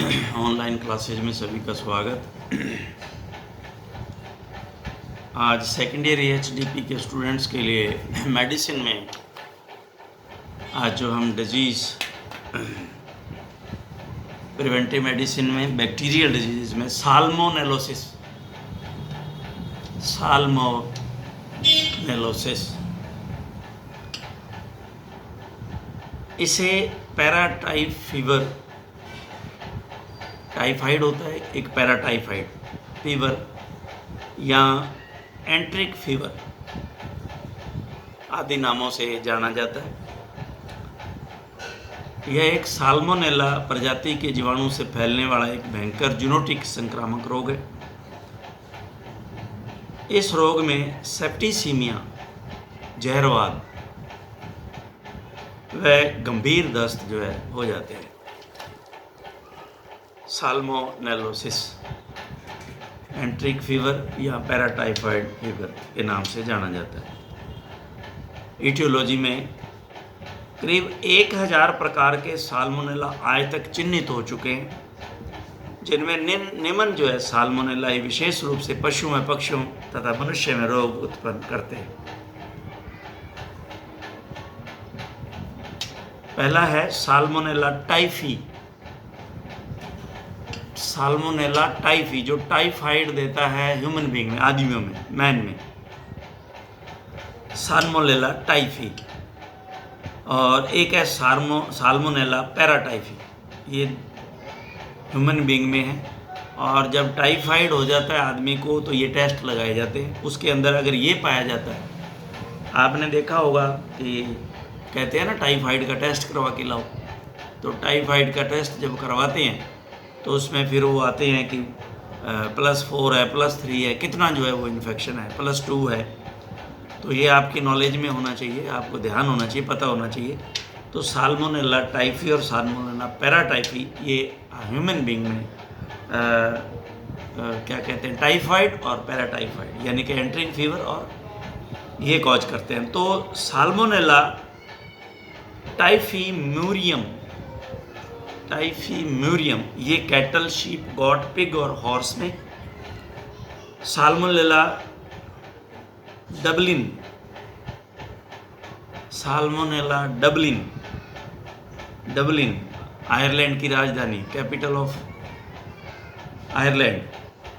Online classes में सभी का स्वागत। आज सेकेंड ईयर एचडीपी के स्टूडेंट्स के लिए मेडिसिन में आज जो हम डिजीज़ प्रिवेंटिव मेडिसिन में बैक्टीरियल डिजीज़ में साल्मोनेलोसिस इसे पैराटाइप फीवर, टाइफाइड होता है एक पैराटाइफाइड फीवर या एंट्रिक फीवर आदि नामों से जाना जाता है। यह एक साल्मोनेला प्रजाति के जीवाणु से फैलने वाला एक भयंकर जूनोटिक संक्रामक रोग है। इस रोग में सेप्टिसीमिया, जहरवाद व गंभीर दस्त जो है हो जाते हैं। साल्मोनेलोसिस एंट्रिक फीवर या पैराटाइफाइड फीवर के नाम से जाना जाता है। इटियोलॉजी में करीब 1000 प्रकार के साल्मोनेला आज तक चिन्हित हो चुके हैं, जिनमें निम्न जो है साल्मोनेला विशेष रूप से पशुओं में, पक्षियों तथा मनुष्य में रोग उत्पन्न करते हैं। पहला है साल्मोनेला टाइफी। साल्मोनेला टाइफी जो टाइफाइड देता है ह्यूमन बीइंग में, आदमियों में, मैन में, साल्मोनेला टाइफी। और एक है साल्मोनेला पैराटाइफी, ये ह्यूमन बीइंग में है। और जब टाइफाइड हो जाता है आदमी को तो ये टेस्ट लगाए जाते हैं। उसके अंदर अगर ये पाया जाता है, आपने देखा होगा कि कहते हैं ना टाइफाइड का टेस्ट करवा के लाओ, तो टाइफाइड का टेस्ट जब करवाते हैं तो उसमें फिर वो आते हैं कि +4 है, +3 है, कितना जो है वो इन्फेक्शन है, +2 है। तो ये आपकी नॉलेज में होना चाहिए, आपको ध्यान होना चाहिए, पता होना चाहिए। तो साल्मोनेला टाइफी और साल्मोनेला पैराटाइफी ये ह्यूमन बीइंग में क्या कहते हैं, टाइफाइड और पैराटाइफाइड यानी कि एंट्रिक फीवर और ये कॉज करते हैं। तो साल्मोनेला टाइफीम्यूरियम ये कैटल, शीप, गॉट, पिग और हॉर्स में। साल्मोनेला डबलिन आयरलैंड की राजधानी, कैपिटल ऑफ आयरलैंड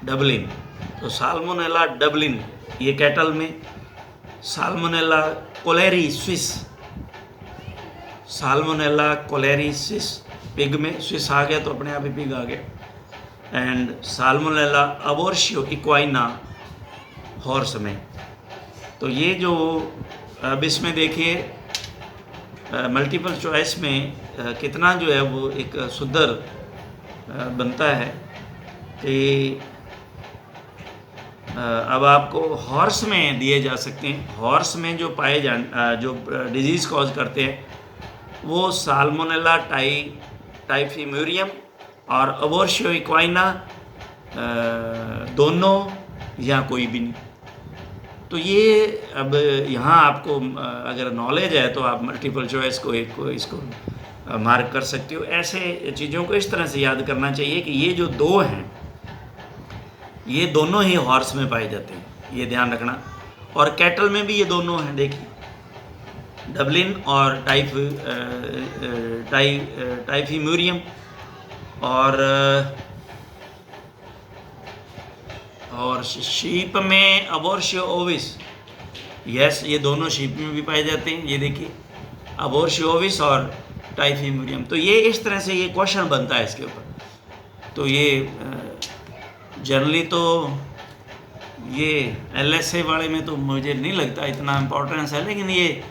डबलिन। तो साल्मोनेला डबलिन ये कैटल में। साल्मोनेला कोलेरिसिस पिग में, स्विस आ गया तो अपने आप ही पिग आ गया। एंड साल्मोनेला अबोर्शियो इक्वाइना हॉर्स में। तो ये जो अब इसमें देखिए मल्टीपल चॉइस में कितना जो है वो एक सुधर बनता है कि अब आपको हॉर्स में दिए जा सकते हैं। हॉर्स में जो जो डिजीज़ कॉज करते हैं वो साल्मोनेला टाइफीम्यूरियम और अबोर्शियो इक्वाइना, दोनों या कोई भी नहीं। तो ये अब यहाँ आपको अगर नॉलेज है तो आप मल्टीपल चॉइस को इसको मार्क कर सकते हो। ऐसे चीज़ों को इस तरह से याद करना चाहिए कि ये जो दो हैं ये दोनों ही हॉर्स में पाए जाते हैं, ये ध्यान रखना। और कैटल में भी ये दोनों हैं, देखिए डबलिन और टाइफीम्यूरियम। और शीप में अबोर्शियो ओविस, यस ये दोनों शीप में भी पाए जाते हैं। ये देखिए अबोर्शियो ओविस और टाइफीम्यूरियम। तो ये इस तरह से ये क्वेश्चन बनता है इसके ऊपर। तो ये जनरली तो ये LSA वाले में तो मुझे नहीं लगता इतना इम्पोर्टेंस है, लेकिन ये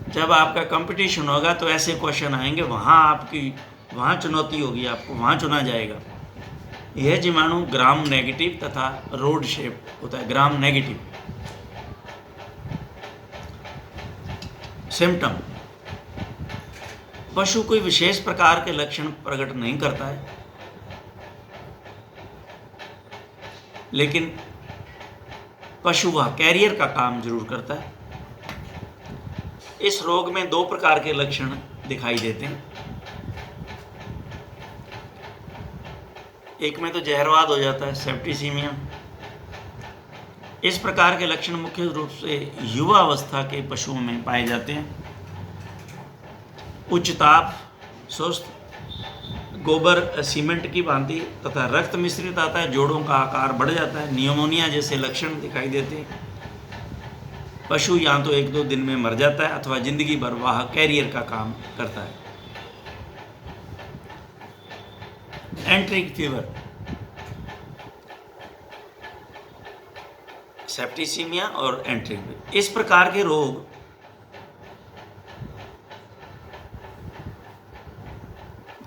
जब आपका कंपटीशन होगा तो ऐसे क्वेश्चन आएंगे, वहाँ चुनौती होगी, आपको वहाँ चुना जाएगा। यह जीवाणु ग्राम नेगेटिव तथा रोड शेप होता है। Gram negative. सिम्टम, पशु कोई विशेष प्रकार के लक्षण प्रकट नहीं करता है, लेकिन पशु वह कैरियर का काम जरूर करता है। इस रोग में 2 प्रकार के लक्षण दिखाई देते हैं। एक में तो जहरवाद हो जाता है, सेप्टिसीमिया। इस प्रकार के लक्षण मुख्य रूप से युवा अवस्था के पशुओं में पाए जाते हैं। उच्च ताप, सुस्त, गोबर सीमेंट की भांति तथा रक्त मिश्रित आता है, जोड़ों का आकार बढ़ जाता है, निमोनिया जैसे लक्षण दिखाई देते हैं। पशु या तो 1-2 दिन में मर जाता है अथवा जिंदगी भर वाहक कैरियर का काम करता है। एंट्रिक फीवर, सेप्टिसीमिया और एंट्रिक फीवर, इस प्रकार के रोग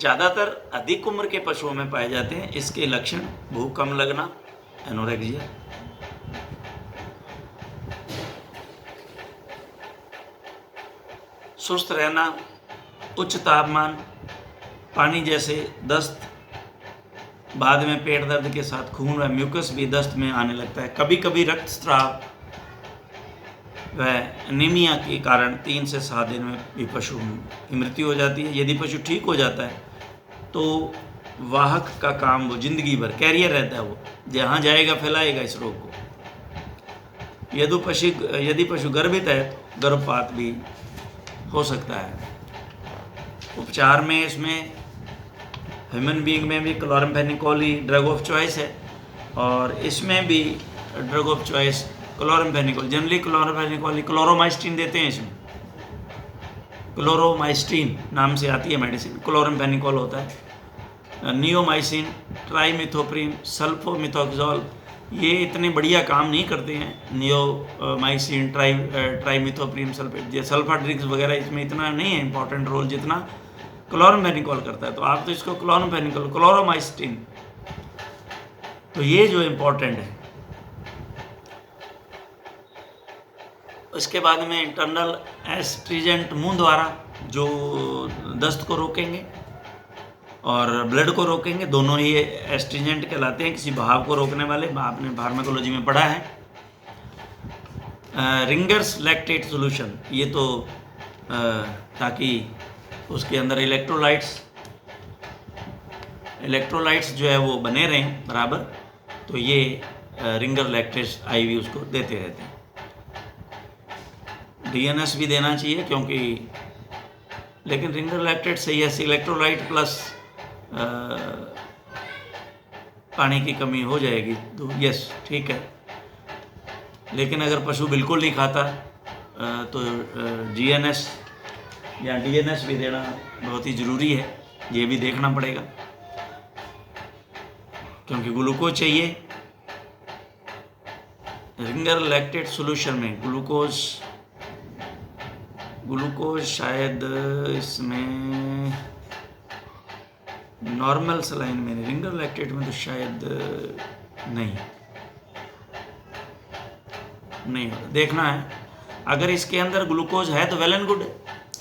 ज़्यादातर अधिक उम्र के पशुओं में पाए जाते हैं। इसके लक्षण भूख कम लगना, एनोरेक्सिया, सुस्त रहना, उच्च तापमान, पानी जैसे दस्त, बाद में पेट दर्द के साथ खून व म्यूकस भी दस्त में आने लगता है। कभी कभी रक्तस्राव व एनीमिया के कारण 3 से 7 दिन में भी पशु की मृत्यु हो जाती है। यदि पशु ठीक हो जाता है तो वाहक का काम वो जिंदगी भर कैरियर रहता है, वो जहाँ जाएगा फैलाएगा इस रोग को। यदि पशु गर्भित है तो गर्भपात भी हो सकता है। उपचार में इसमें ह्यूमन बीइंग में भी क्लोराम्फेनिकोल ही ड्रग ऑफ चॉइस है, और इसमें भी drug of choice chloramphenicol, generally chloramphenicol, chloromycetin देते हैं। इसमें क्लोरोमाइस्टिन नाम से आती है मेडिसिन, क्लोराम्फेनिकोल होता है। नियोमाइसिन, ट्राइमिथोप्रिन, सल्फोमिथोक्सोल, ये इतने बढ़िया काम नहीं करते हैं। नियोमाइसिन, ट्राइमिथोप्रिन, सल्फाड्रिक्स वगैरह, इसमें इतना नहीं है इंपॉर्टेंट रोल जितना क्लोराम्फेनिकोल करता है। तो आप तो इसको क्लोराम्फेनिकोल, क्लोरोमाइस्टिन, तो ये जो इम्पोर्टेंट है। उसके बाद में इंटरनल एस्ट्रीजेंट मुंह द्वारा जो दस्त को रोकेंगे और ब्लड को रोकेंगे, दोनों ही एस्ट्रीजेंट कहलाते हैं, किसी भाव को रोकने वाले। आपने फार्माकोलॉजी में पढ़ा है। रिंगर्स लैक्टेट सॉल्यूशन, ये तो ताकि उसके अंदर इलेक्ट्रोलाइट्स जो है वो बने रहें बराबर, तो ये रिंगर लैक्टेट IV उसको देते रहते हैं। DNS भी देना चाहिए क्योंकि, लेकिन रिंगर लैक्टेट सही है, इलेक्ट्रोलाइट प्लस पानी की कमी हो जाएगी तो यस ठीक है। लेकिन अगर पशु बिल्कुल नहीं खाता तो GNS या DNS भी देना बहुत ही ज़रूरी है, ये भी देखना पड़ेगा क्योंकि ग्लूकोज चाहिए। रिंगर लैक्टेट सॉल्यूशन में ग्लूकोज शायद इसमें नॉर्मल सलाइन में, रिंगर लैक्टेट में तो शायद नहीं देखना है। अगर इसके अंदर ग्लूकोज है तो वेल एंड गुड है,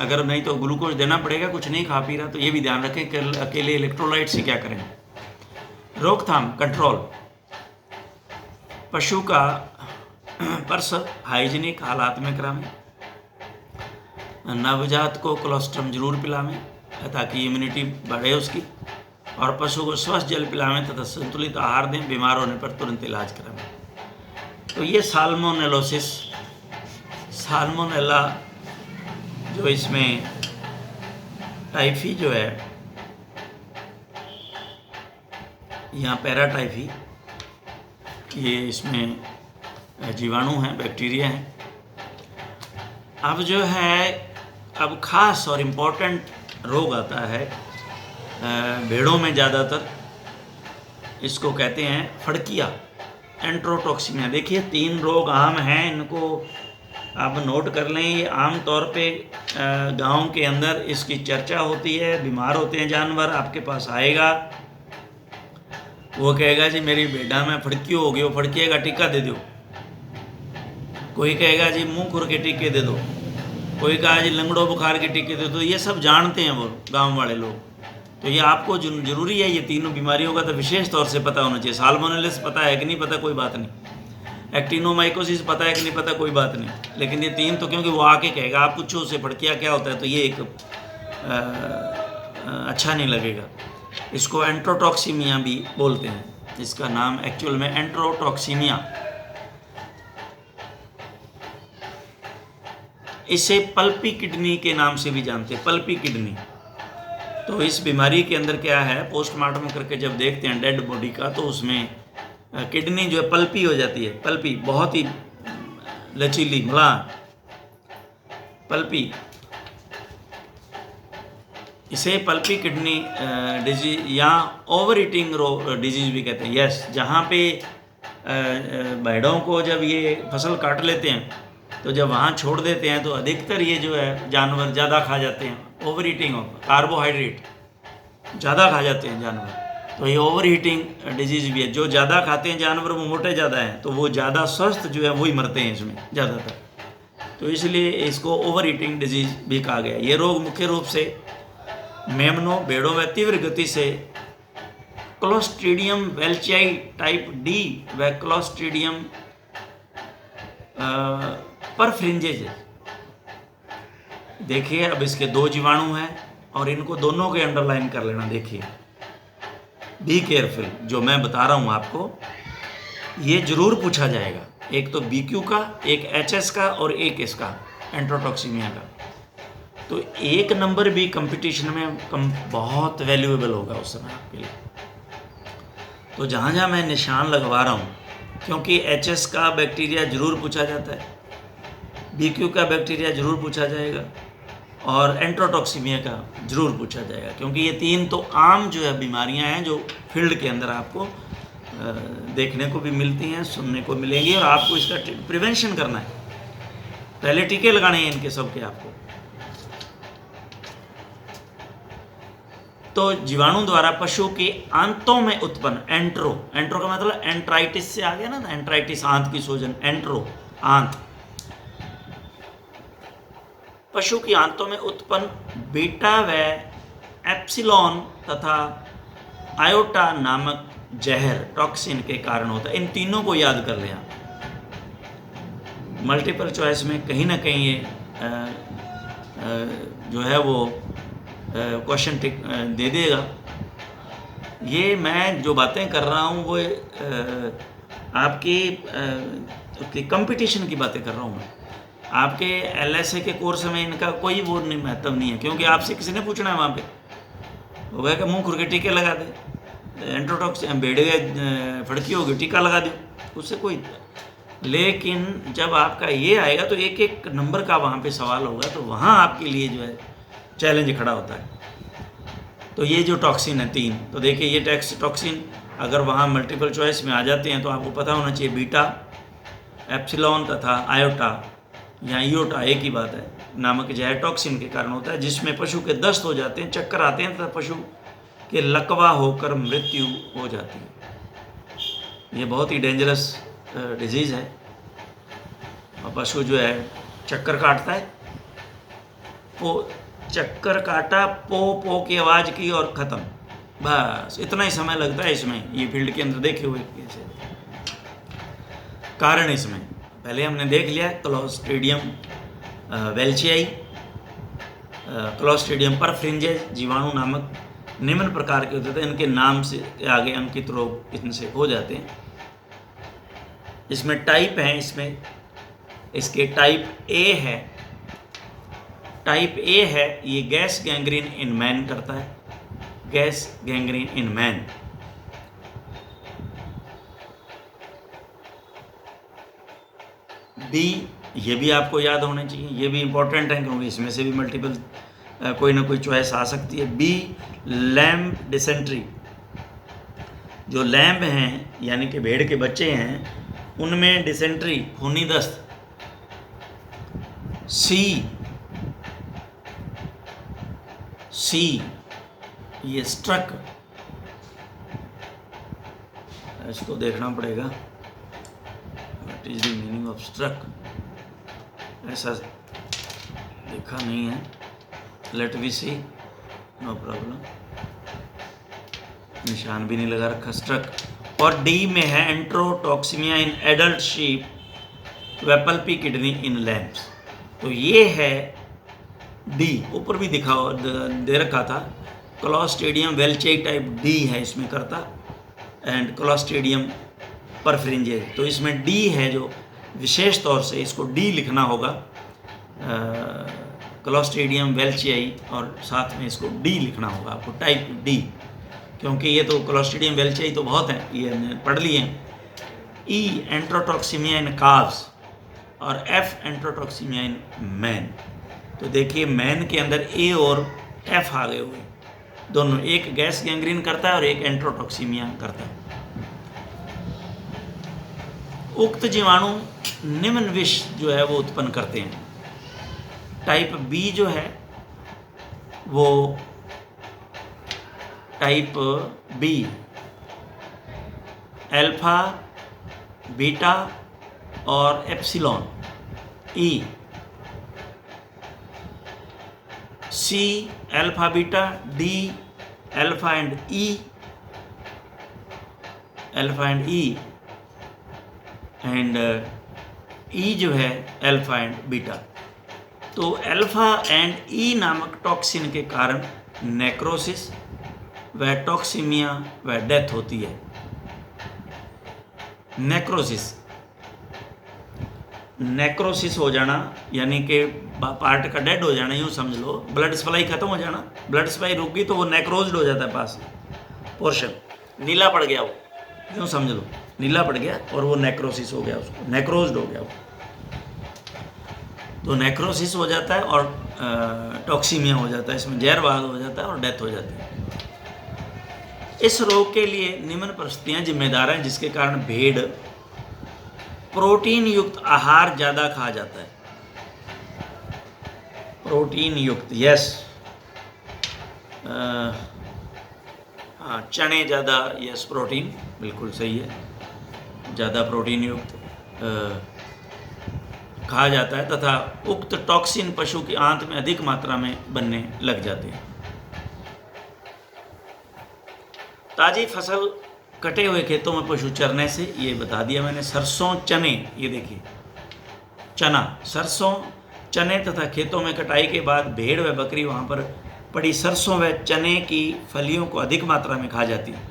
अगर नहीं तो ग्लूकोज देना पड़ेगा। कुछ नहीं खा पी रहा तो ये भी ध्यान रखें कि अकेले इलेक्ट्रोलाइट से क्या करें। रोकथाम, कंट्रोल, पशु का प्रसव हाइजीनिक हालात में करावें। नवजात को कोलोस्ट्रम जरूर पिलावें ताकि इम्यूनिटी बढ़े उसकी, और पशु को स्वच्छ जल पिलावें तथा संतुलित आहार दें। बीमार होने पर तुरंत इलाज करावें। तो ये साल्मोनेला जो इसमें टाइफी जो है, यहाँ पैराटाइफी, ये इसमें जीवाणु हैं, बैक्टीरिया हैं। अब जो है, अब खास और इम्पोर्टेंट रोग आता है भेड़ों में ज़्यादातर, इसको कहते हैं फड़किया, एंट्रोटॉक्सिमिया। देखिए 3 रोग आम हैं, इनको आप नोट कर लें। ये आम तौर पे गांव के अंदर इसकी चर्चा होती है। बीमार होते हैं जानवर, आपके पास आएगा, वो कहेगा जी मेरी भेड़ा में फड़की हो गई, वो फड़किया का टीका दे दो। कोई कहेगा जी मुंह खुर के टीके दे दो, कोई कहा जी लंगड़ों बुखार के टीके दे दो। ये सब जानते हैं वो गांव वाले लोग। तो ये आपको जरूरी है, ये तीनों बीमारियों का तो विशेष तौर से पता होना चाहिए। साल्मोनेलिस पता है कि नहीं पता, कोई बात नहीं। एक्टिनोमाइकोसिस पता है कि नहीं पता, कोई बात नहीं। लेकिन ये 3 तो, क्योंकि वो आके कहेगा आप पूछो उससे फड़किया क्या होता है, तो ये एक अच्छा नहीं लगेगा। इसको एंट्रोटॉक्सीमिया भी बोलते हैं, इसका नाम एक्चुअल में एंट्रोटॉक्सीमिया। इसे पल्पी किडनी के नाम से भी जानते हैं, पल्पी किडनी। तो इस बीमारी के अंदर क्या है, पोस्टमार्टम करके जब देखते हैं डेड बॉडी का, तो उसमें किडनी जो है पल्पी हो जाती है, पल्पी बहुत ही लचीली मुलायम पल्पी। इसे पल्पी किडनी डिजीज या ओवर ईटिंग डिजीज भी कहते हैं। यस, जहाँ पे भेड़ों को जब ये फसल काट लेते हैं तो जब वहाँ छोड़ देते हैं तो अधिकतर ये जो है जानवर ज़्यादा खा जाते हैं, ओवर ईटिंग ऑफ कार्बोहाइड्रेट ज़्यादा खा जाते हैं जानवर, तो ये ओवर ईटिंग डिजीज भी है। जो ज़्यादा खाते हैं जानवर वो मोटे ज़्यादा हैं, तो वो ज़्यादा स्वस्थ जो है वही मरते हैं इसमें ज़्यादातर, तो इसलिए इसको ओवर ईटिंग डिजीज भी कहा गया। ये रोग मुख्य रूप से मेमनों, भेड़ों में तीव्र गति से क्लोस्ट्रीडियम वेल्चियाई टाइप डी व क्लोस्ट्रीडियम परफ्रिंजेज। देखिए अब इसके दो जीवाणु हैं और इनको दोनों के अंडरलाइन कर लेना। देखिए बी केयरफुल, जो मैं बता रहा हूँ आपको ये जरूर पूछा जाएगा, एक तो BQ का, एक HS का और एक इसका एंट्रोटॉक्सीमिया का। तो एक नंबर भी कंपटीशन में बहुत वैल्यूएबल होगा उस समय आपके लिए। तो जहाँ जहाँ मैं निशान लगवा रहा हूँ, क्योंकि HS का बैक्टीरिया जरूर पूछा जाता है, BQ का बैक्टीरिया जरूर पूछा जाएगा और एंट्रोटॉक्सीमिया का जरूर पूछा जाएगा, क्योंकि ये तीन तो आम जो है बीमारियां हैं जो फील्ड के अंदर आपको देखने को भी मिलती हैं, सुनने को मिलेंगी, और आपको इसका प्रिवेंशन करना है। पहले टीके लगाने हैं इनके सब के आपको। तो जीवाणु द्वारा पशु के आंतों में उत्पन्न एंट्रो का मतलब एंट्राइटिस से आ गया ना, एंट्राइटिस आंत की सूजन, एंट्रो आंत, पशु की आंतों में उत्पन्न बीटा व एप्सिलॉन तथा आयोटा नामक जहर टॉक्सिन के कारण होता है। इन तीनों को याद कर लें आप। मल्टीपल चॉइस में कहीं ना कहीं ये जो है वो क्वेश्चन दे देगा। ये मैं जो बातें कर रहा हूँ वो आपकी कंपटीशन की बातें कर रहा हूँ मैं। आपके LSA के कोर्स में इनका कोई वो नहीं महत्व नहीं है, क्योंकि आपसे किसी ने पूछना है वहाँ पे, वो कहेगा मुँह खुर के टीके लगा दे, एंट्रोटॉक्सिन भेड़ गए फड़की होगी टीका लगा दो, उससे कोई। लेकिन जब आपका ये आएगा तो एक एक नंबर का वहाँ पे सवाल होगा, तो वहाँ आपके लिए जो है चैलेंज खड़ा होता है। तो ये जो टॉक्सिन है तीन, तो देखिए ये टॉक्सिन अगर वहाँ मल्टीपल चॉइस में आ जाते हैं तो आपको पता होना चाहिए बीटा, एप्सिलॉन तथा आयोटा या इयोटा एक ही बात है नामक जहर टॉक्सिन के कारण होता है, जिसमें पशु के दस्त हो जाते हैं, चक्कर आते हैं तथा पशु के लकवा होकर मृत्यु हो जाती है। ये बहुत ही डेंजरस डिजीज़ है और पशु जो है चक्कर काटता है, वो चक्कर काटा, पो की आवाज़ की और ख़त्म, बस इतना ही समय लगता है इसमें। ये फील्ड के अंदर देखे हुए कैसे कारण इसमें पहले हमने देख लिया, क्लोस्ट्रीडियम वेल्चियाई, क्लोस्ट्रीडियम परफ्रिंजेज जीवाणु नामक निम्न प्रकार के होते थे, इनके नाम से आगे अंकित रोग इनसे हो जाते हैं। इसमें टाइप हैं, इसमें इसके टाइप ए है, टाइप ए है ये गैस गैंग्रीन इन मैन करता है, gas gangrene in man. B, ये भी आपको याद होने चाहिए, ये भी इंपॉर्टेंट है क्योंकि इसमें से भी मल्टीपल कोई ना कोई चॉइस आ सकती है। बी लैम्ब डिसेंट्री, जो लैम्ब हैं यानी कि भेड़ के बच्चे हैं उनमें डिसेंट्री खूनी दस्त। सी ये स्ट्रक, इसको देखना पड़ेगा what is the meaning of struck, ऐसा देखा नहीं है, let we see, no problem, निशान भी नहीं लगा रखा स्ट्रक। और डी में है एंट्रोटॉक्सीमिया इन एडल्ट शीप व पल्पी किडनी इन लैम्ब्स। तो ये है डी, ऊपर भी दिखा दे रखा था क्लोस्ट्रीडियम वेल्चेई टाइप डी है इसमें करता, एंड क्लोस्ट्रीडियम परफ्रिंजेस। तो इसमें डी है, जो विशेष तौर से इसको डी लिखना होगा, क्लोस्ट्रीडियम वेल्चेई, और साथ में इसको डी लिखना होगा आपको, टाइप डी, क्योंकि ये तो क्लोस्ट्रीडियम वेल्चेई तो बहुत हैं, ये हमने पढ़ लिए हैं। ई एंट्रोटॉक्सीमिया इन काव्स और एफ एंट्रोटॉक्सीमिया इन मैन। तो देखिए मैन के अंदर ए और एफ आ गए हुए, दोनों, एक गैस गैंग्रीन करता है और एक एंट्रोटॉक्सीमिया करता है। उक्त जीवाणु निम्न विष जो है वो उत्पन्न करते हैं। टाइप बी जो है वो टाइप बी अल्फा, बीटा और epsilon, E, C alpha beta, D alpha and E, alpha and E, and E जो है अल्फा एंड बीटा। तो अल्फा एंड ई नामक टॉक्सिन के कारण नेक्रोसिस व टॉक्सीमिया व डेथ होती है। नेक्रोसिस हो जाना यानी कि पार्ट का डेड हो जाना, यूँ समझ लो, ब्लड सप्लाई खत्म हो जाना। ब्लड सप्लाई रुक गई तो वो नेक्रोज्ड हो जाता है, पास पोर्शन नीला पड़ गया, वो यूँ समझ लो नीला पड़ गया और वो नेक्रोसिस हो गया, उसको नेक्रोज्ड हो गया वो। तो नेक्रोसिस हो जाता है और टॉक्सीमिया हो जाता है, इसमें जहरवाद हो जाता है और डेथ हो जाती है। इस रोग के लिए निम्न परिस्थितियाँ जिम्मेदार हैं, जिसके कारण भेड़ प्रोटीन युक्त आहार ज़्यादा खा जाता है। प्रोटीन युक्त, यस, हाँ, चने ज़्यादा, यस, प्रोटीन बिल्कुल सही है, ज़्यादा प्रोटीन युक्त खा जाता है, तथा उक्त टॉक्सिन पशु की आंत में अधिक मात्रा में बनने लग जाते हैं। ताज़ी फसल कटे हुए खेतों में पशु चरने से, ये बता दिया मैंने। सरसों, चने, ये देखिए चना, सरसों, चने तथा खेतों में कटाई के बाद भेड़ व बकरी वहाँ पर पड़ी सरसों व चने की फलियों को अधिक मात्रा में खा जाती है।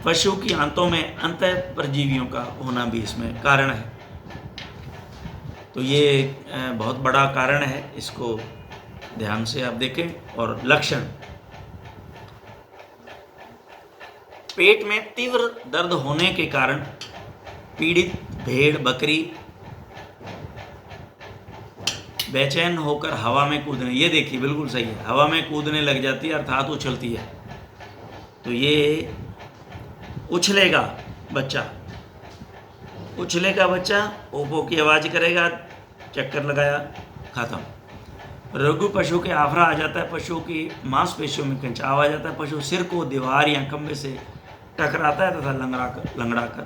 पशु की आंतों में अंतः परजीवियों का होना भी इसमें कारण है। तो ये बहुत बड़ा कारण है, इसको ध्यान से आप देखें। और लक्षण, पेट में तीव्र दर्द होने के कारण पीड़ित भेड़ बकरी बेचैन होकर हवा में कूदने, ये देखिए बिल्कुल सही है, हवा में कूदने लग जाती है, अर्थात उछलती है। तो ये उछलेगा बच्चा, उछलेगा बच्चा, ओपो की आवाज़ करेगा, चक्कर लगाया, खत्म। रोगी पशु के आफरा आ जाता है, पशु की मांसपेशियों में खिंचाव आ जाता है, पशु सिर को दीवार या खंभे से टकराता है तथा लंगड़ाकर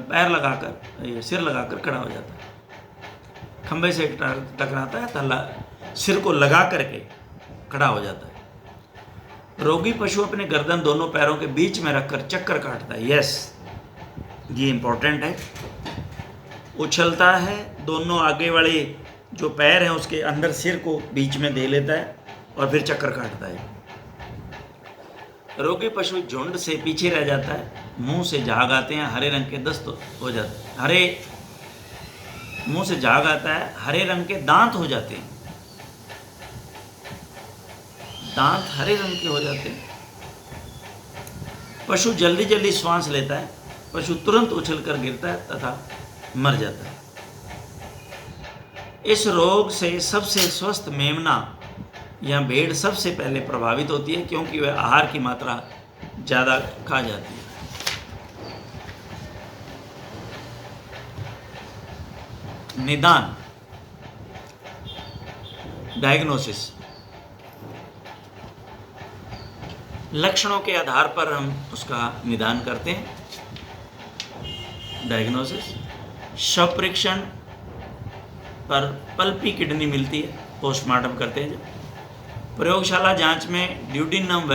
पैर लगाकर, सिर लगाकर खड़ा हो जाता है। खंभे से टकराता है तथा सिर को लगा करके खड़ा हो जाता है। रोगी पशु अपने गर्दन दोनों पैरों के बीच में रखकर चक्कर काटता है, यस, ये इंपॉर्टेंट है। उछलता है, दोनों आगे वाले जो पैर हैं उसके अंदर सिर को बीच में दे लेता है और फिर चक्कर काटता है। रोगी पशु झुंड से पीछे रह जाता है, मुंह से झाग आते हैं, हरे रंग के दस्त हो जाते हैं, मुंह से झाग आता है, हरे रंग के दांत हो जाते हैं, दांत हरे रंग के हो जाते हैं। पशु जल्दी जल्दी श्वास लेता है, पशु तुरंत उछलकर गिरता है तथा मर जाता है। इस रोग से सबसे स्वस्थ मेमना या भेड़ सबसे पहले प्रभावित होती है, क्योंकि वह आहार की मात्रा ज़्यादा खा जाती है। निदान, डायग्नोसिस, लक्षणों के आधार पर हम उसका निदान करते हैं। डायग्नोसिस, शव परीक्षण पर पल्पी किडनी मिलती है, पोस्टमार्टम करते हैं जब। प्रयोगशाला जांच में ड्यूडिनम व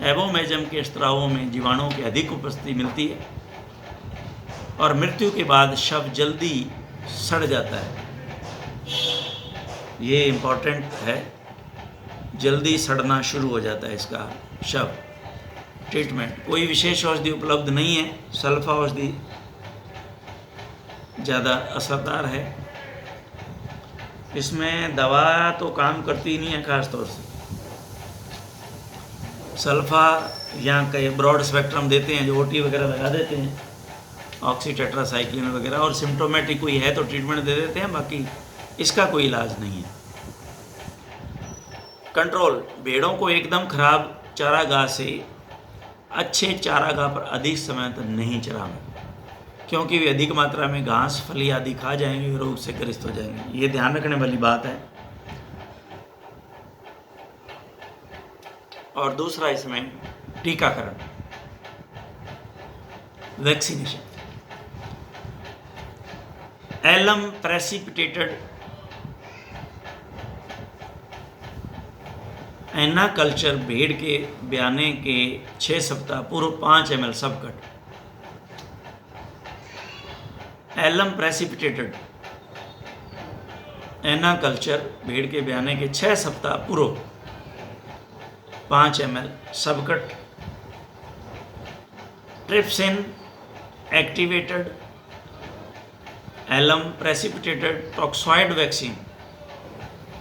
एबोमेजम के स्त्रावों में जीवाणुओं की अधिक उपस्थिति मिलती है और मृत्यु के बाद शव जल्दी सड़ जाता है। ये इम्पोर्टेंट है, जल्दी सड़ना शुरू हो जाता है इसका शव। ट्रीटमेंट, कोई विशेष औषधि उपलब्ध नहीं है, सल्फा औषधि ज़्यादा असरदार है। इसमें दवा तो काम करती ही नहीं है, खास तौर से सल्फा या कई ब्रॉड स्पेक्ट्रम देते हैं, जो ओटी वगैरह लगा देते हैं, ऑक्सीटेट्रासाइक्लिन वगैरह, और सिम्टोमेटिक कोई है तो ट्रीटमेंट दे देते हैं, बाकी इसका कोई इलाज नहीं है। कंट्रोल, भेड़ों को एकदम खराब चारागाह से अच्छे चारागाह पर अधिक समय तक नहीं चराना, क्योंकि वे अधिक मात्रा में घास फली आदि खा जाएंगे, वे रोग से ग्रस्त हो जाएंगे। ये ध्यान रखने वाली बात है। और दूसरा इसमें टीकाकरण, vaccination. Alum precipitated anaculture भेड़ के ब्याने के 6 सप्ताह पूर्व 5 ml subcut. Alum precipitated anaculture भेड़ के ब्याने के 6 सप्ताह पूर्व 5 ml subcut. Trypsin activated alum precipitated toxoid vaccine,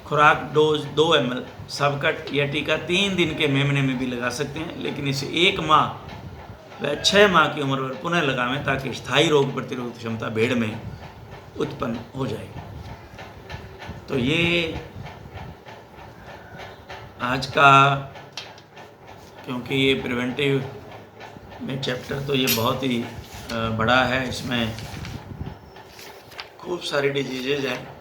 खुराक डोज 2 ml सबकट। यह टीका 3 दिन के मेमने में भी लगा सकते हैं, लेकिन इसे 1 माह व 6 माह की उम्र पर पुनः लगावें, ताकि स्थायी रोग प्रतिरोधक क्षमता भेड़ में उत्पन्न हो जाए। तो ये आज का, क्योंकि ये प्रिवेंटिव में चैप्टर तो ये बहुत ही बड़ा है, इसमें खूब सारी डिजीजेज हैं।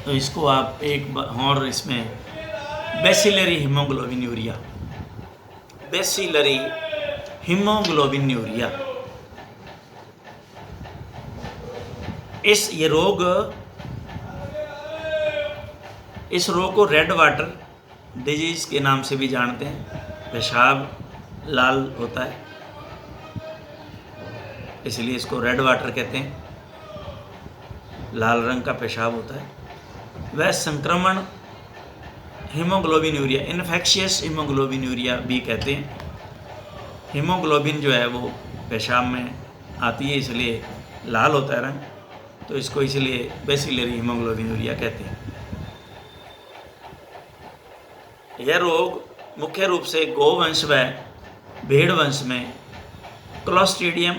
तो इसको आप एक और इसमें बेसिलरी हीमोग्लोबिनूरिया, बेसिलरी हीमोग्लोबिनूरिया, इस रोग को रेड वाटर डिजीज के नाम से भी जानते हैं। पेशाब लाल होता है, इसलिए इसको रेड वाटर कहते हैं, लाल रंग का पेशाब होता है। वह संक्रमण हीमोग्लोबिनूरिया, इन्फेक्शियस हीमोग्लोबिनूरिया भी कहते हैं। हीमोग्लोबिन जो है वो पेशाब में आती है, इसलिए लाल होता है रंग, तो इसको इसलिए बेसिलरी हीमोग्लोबिनूरिया कहते हैं। यह रोग मुख्य रूप से गोवंश व भेड़ वंश में क्लोस्ट्रीडियम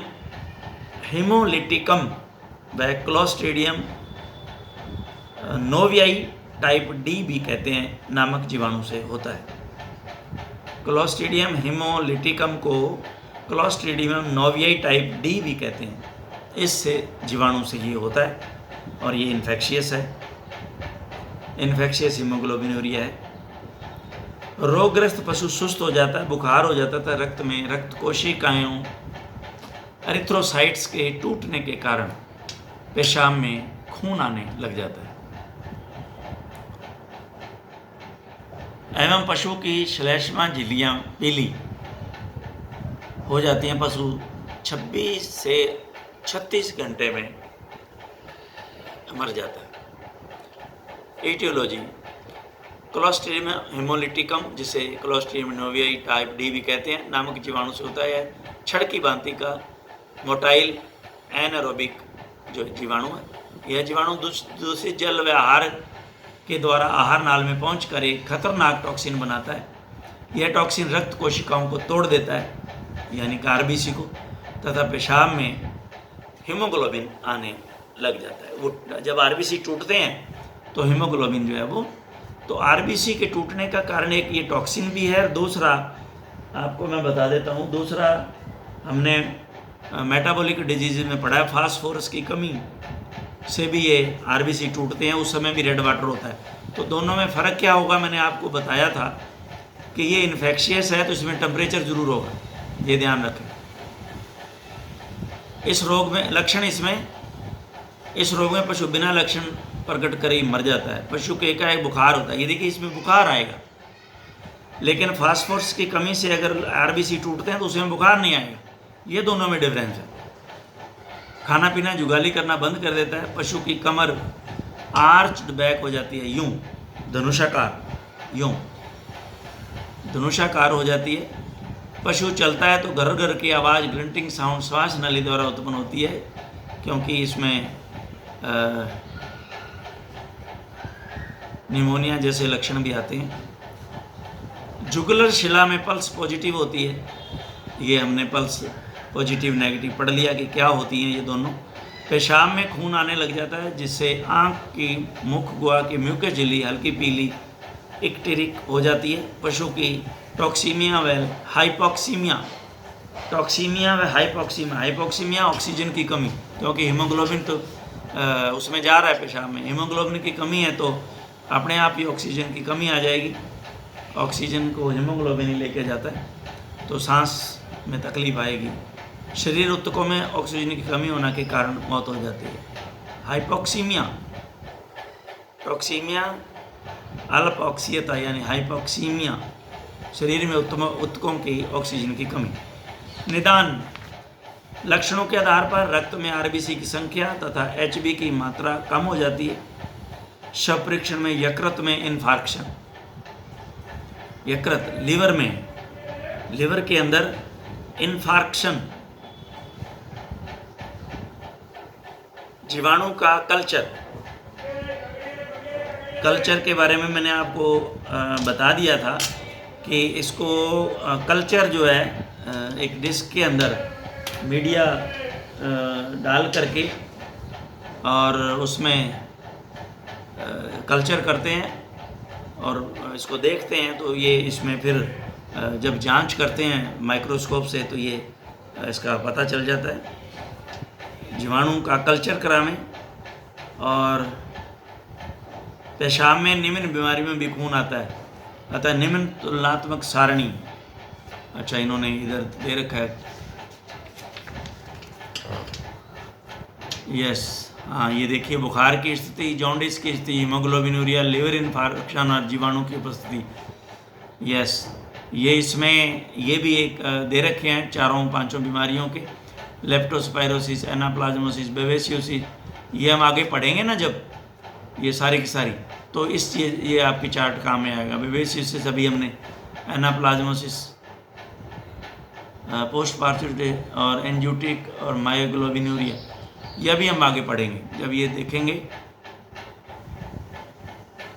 हीमोलिटिकम व क्लोस्ट्रीडियम नोवियाई टाइप डी भी कहते हैं नामक जीवाणु से होता है। क्लोस्ट्रीडियम हीमोलिटिकम को क्लोस्ट्रीडियम नोवियाई टाइप डी भी कहते हैं, इससे जीवाणु से ये होता है, और ये इन्फेक्शियस है, इन्फेक्शियस हीमोग्लोबिनूरिया है। रोगग्रस्त पशु सुस्त हो जाता है, बुखार हो जाता था, रक्त में रक्त कोशिकाओं एरिथ्रोसाइट्स के टूटने के कारण पेशाब में खून आने लग जाता है, एवं पशु की श्लेष्मा झिल्लियाँ पीली हो जाती हैं। पशु 26 से 36 घंटे में मर जाता है। एटियोलॉजी, क्लोस्ट्रीडियम हीमोलिटिकम, जिसे क्लोस्ट्रीडियम नोवियाई टाइप डी भी कहते हैं, नामक जीवाणु से होता है। छड़ की भांति का मोटाइल एनारोबिक जो जीवाणु है, यह जीवाणु दूषित जल व आहार के द्वारा आहार नाल में पहुंचकर एक खतरनाक टॉक्सिन बनाता है। यह टॉक्सिन रक्त कोशिकाओं को तोड़ देता है, यानी कि आरबीसी को, तथा पेशाब में हीमोग्लोबिन आने लग जाता है। वो जब आरबीसी टूटते हैं तो हीमोग्लोबिन जो है वो, तो आरबीसी के टूटने का कारण एक ये टॉक्सिन भी है, और दूसरा आपको मैं बता देता हूँ, दूसरा हमने मेटाबॉलिक डिजीज में पढ़ा है, फास्फोरस की कमी से भी ये आरबीसी टूटते हैं, उस समय भी रेड वाटर होता है। तो दोनों में फ़र्क क्या होगा, मैंने आपको बताया था कि ये इन्फेक्शियस है तो इसमें टेम्परेचर ज़रूर होगा, ये ध्यान रखें। इस रोग में लक्षण, इस रोग में पशु बिना लक्षण प्रकट करे ही मर जाता है। पशु को एकाएक बुखार होता है, ये देखिए इसमें बुखार आएगा, लेकिन फास्फोरस की कमी से अगर आरबीसी टूटते हैं तो उसमें बुखार नहीं आएगा। ये दोनों में डिफरेंस है। खाना पीना जुगाली करना बंद कर देता है। पशु की कमर आर्च्ड बैक हो जाती है, यूं धनुषाकार, यूं धनुषाकार हो जाती है। पशु चलता है तो घर घर की आवाज़, ग्रंटिंग साउंड श्वास नली द्वारा उत्पन्न होती है, क्योंकि इसमें निमोनिया जैसे लक्षण भी आते हैं। जुगुलर शिला में पल्स पॉजिटिव होती है। ये हमने पल्स पॉजिटिव नेगेटिव पढ़ लिया कि क्या होती हैं ये दोनों। पेशाब में खून आने लग जाता है, जिससे आँख की, मुख गुहा की म्यूकस झिल्ली हल्की पीली इक्टेरिक हो जाती है। पशु की टॉक्सीमिया व हाइपोक्सीमिया, टॉक्सीमिया व हाइपोक्सीमिया, हाइपोक्सीमिया ऑक्सीजन की कमी, क्योंकि हीमोग्लोबिन तो उसमें जा रहा है पेशाब में, हीमोग्लोबिन की कमी है तो अपने आप ही ऑक्सीजन की कमी आ जाएगी। ऑक्सीजन को हीमोग्लोबिन ही लेके जाता है, तो सांस में तकलीफ आएगी। शरीर ऊतकों में ऑक्सीजन की कमी होने के कारण मौत हो जाती है। हाइपोक्सीमिया, टॉक्सीमिया, अल्पऑक्सीयता यानी हाइपोक्सीमिया, शरीर में ऊतकों की ऑक्सीजन की कमी। निदान, लक्षणों के आधार पर रक्त में आरबीसी की संख्या तथा एचबी की मात्रा कम हो जाती है। शव परीक्षण में यकृत में इन्फार्क्शन, यकृत लीवर में, लीवर के अंदर इन्फार्क्शन। जीवाणु का कल्चर, कल्चर के बारे में मैंने आपको बता दिया था कि इसको कल्चर जो है एक डिस्क के अंदर मीडिया डाल करके और उसमें कल्चर करते हैं और इसको देखते हैं, तो ये इसमें फिर जब जांच करते हैं माइक्रोस्कोप से तो ये इसका पता चल जाता है। जीवाणु का कल्चर करावें। और पेशाब में निम्न बीमारी में भी खून आता है, अतः निम्न तुलनात्मक सारणी, अच्छा इन्होंने इधर दे रखा है, यस हाँ ये देखिए, बुखार की स्थिति, जॉन्डिस की स्थिति, हीमोग्लोबिनूरिया, लिवर इन्फेक्शन और जीवाणु की उपस्थिति, यस ये इसमें ये भी एक दे रखे हैं चारों पांचों बीमारियों के। लेप्टोस्पायरोसिस, एनाप्लाज्मोसिस, बेवेसियोसिस, ये हम आगे पढ़ेंगे ना जब ये सारी की सारी, तो इस ये आपकी चार्ट काम में आएगा। बेवेसियोसिस अभी हमने, एनाप्लाज्मोसिस, पोस्ट पार्थेटिक और एंजियोटिक और मायोग्लोबिनूरिया, यह भी हम आगे पढ़ेंगे जब ये देखेंगे।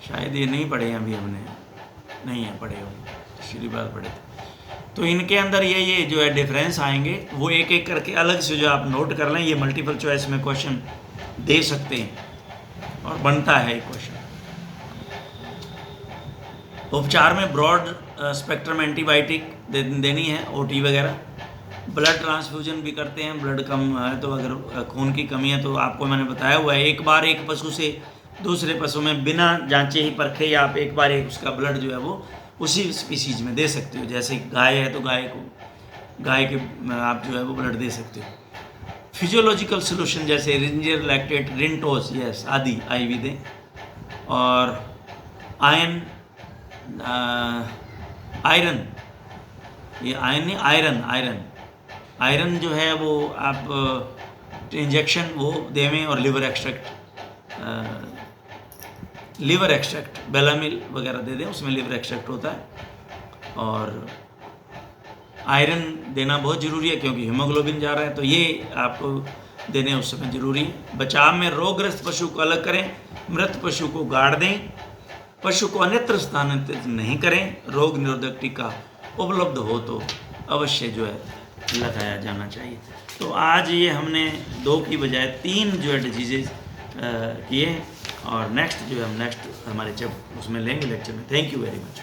शायद ये नहीं पढ़े हैं अभी हमने, नहीं है पढ़े होंगे, पिछली बार पढ़े थे। तो इनके अंदर ये जो है डिफरेंस आएंगे, वो एक एक करके अलग से जो आप नोट कर लें, ये मल्टीपल चॉइस में क्वेश्चन दे सकते हैं और बनता है एक क्वेश्चन। उपचार में ब्रॉड स्पेक्ट्रम एंटीबायोटिक देनी है, ओटी वगैरह। ब्लड ट्रांसफ्यूजन भी करते हैं, ब्लड कम है तो अगर खून की कमी है तो आपको मैंने बताया हुआ है, एक बार एक पशु से दूसरे पशु में बिना जांचे ही परखे या आप एक बार एक उसका ब्लड जो है वो उसी स्पीसीज में दे सकते हो। जैसे गाय है तो गाय के आप जो है वो ब्लड दे सकते हो। फिजियोलॉजिकल सोल्यूशन जैसे रिंजर, लैक्टेट, रिंटोस, यस आदि IV दें। और आयरन, ये आयरन जो है वो आप इंजेक्शन वो देवें। और लिवर एक्सट्रैक्ट बेलामिल वगैरह दे दें, उसमें लिवर एक्सट्रैक्ट होता है। और आयरन देना बहुत ज़रूरी है क्योंकि हीमोग्लोबिन जा रहा है, तो ये आपको देने उस समय ज़रूरी है। बचाव में रोगग्रस्त पशु को अलग करें, मृत पशु को गाड़ दें, पशु को अन्यत्र स्थानांतरित नहीं करें। रोग निरोधक टीका उपलब्ध हो तो अवश्य जो है लगाया जाना चाहिए। तो आज ये हमने 2 की बजाय 3 जो है डिजीज़ किए, और नेक्स्ट जो है हम नेक्स्ट हमारे जब उसमें लेंगे लेक्चर में। Thank you very much.